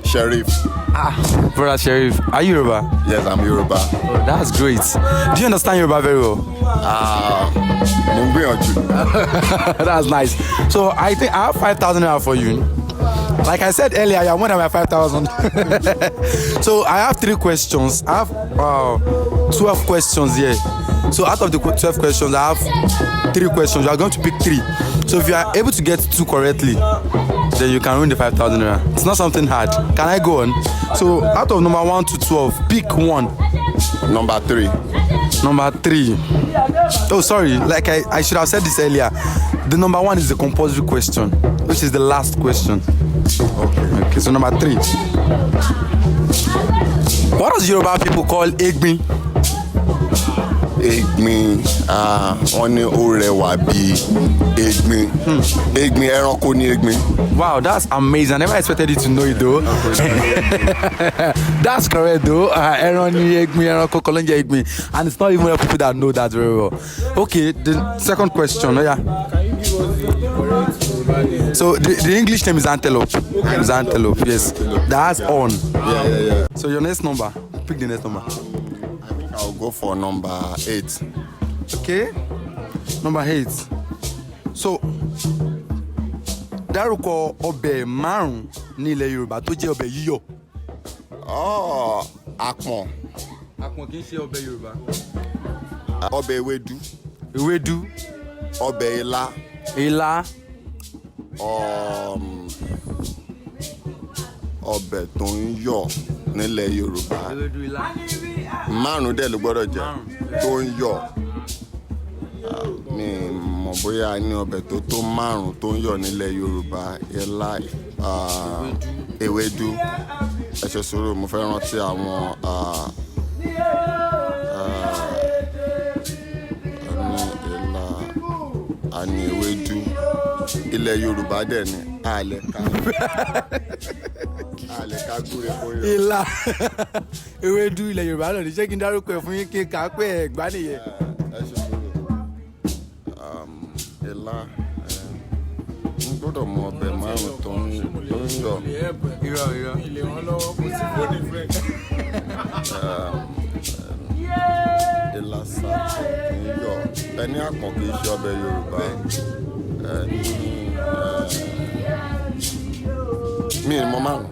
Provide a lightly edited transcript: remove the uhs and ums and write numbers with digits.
Sheriff. Brother Sheriff, are you Yoruba? Yes, I'm Yoruba. Oh, that's great. Do you understand Yoruba very well? That's nice. So I think I have 5,000 naira for you. Like I said earlier, you're more than my 5,000. So I have 3 questions. I have 12 questions here. So out of the 12 questions, I have 3 questions. You are going to pick 3. So if you are able to get 2 correctly, then you can win the 5,000 naira. It's not something hard. Can I go on? So out of number 1 to 12, pick 1. Number 3. Number 3. Oh, sorry. Like I should have said this earlier. The number 1 is the compulsory question, which is the last question. Okay. So number 3. What does Yoruba people call egbin? Egbin, wọ́n ní ó rẹwà bí egbin. Egbin ẹranko ní egbin. Wow, that's amazing. I never expected you to know it though. That's correct though. Ẹran ní egbin, ẹranko kọ́ ló ń jẹ́ egbin. And it's not even all people that know that very well. Okay, the second question. Oh, yeah. So the English name is antelope. It's antelope, yes. That's on. Yeah. So your next number. Pick the next number. I'll go for number 8. Okay. Number 8. So dárúkọ ọbẹ̀ márùn ní ilẹ̀ Yorùbá tó jẹ́ ọbẹ̀ yíyọ̀. Àpọ̀n. Àpọ̀n kì í ṣe ọbẹ̀ Yorùbá. Ọbẹ̀ ewédú. Ewédú. Ọbẹ̀ ilá. Ilá. Ọbẹ̀ tó ń yọ̀ nílẹ̀ Yorùbá. Ewédú ilá. Márùn dẹ̀ ló gbọ́dọ̀ jẹ́ tó ń yọ̀. Mi mọ̀ bóyá ní ọbẹ̀ tó 5 tó ń yọ̀ nílẹ̀ Yorùbá. Ilá, ewédú. Ẹ ṣe sùúrù, mo fẹ́ rántí àwọn àní ewédú. Ilẹ̀ Yorùbá dẹ̀ ni àlẹ́ká gúre kóyọ̀. Ilá. Ewédú ilẹ̀ Yorùbá náà ní ṣé kí n dárúkọ ẹ̀ fún yín kí n kà á pé Ẹ̀gbá nìyẹn. Ẹ ṣe sùúrù. Ilá. N gbọ́dọ̀ mọ ọbẹ̀ márùn tó ń yọ̀. Irọ́. Ilá sá tó ń yọ̀. Ẹni àpọ̀n kì í ṣe ọbẹ̀ Yorùbá. Mi ì mọ márùn.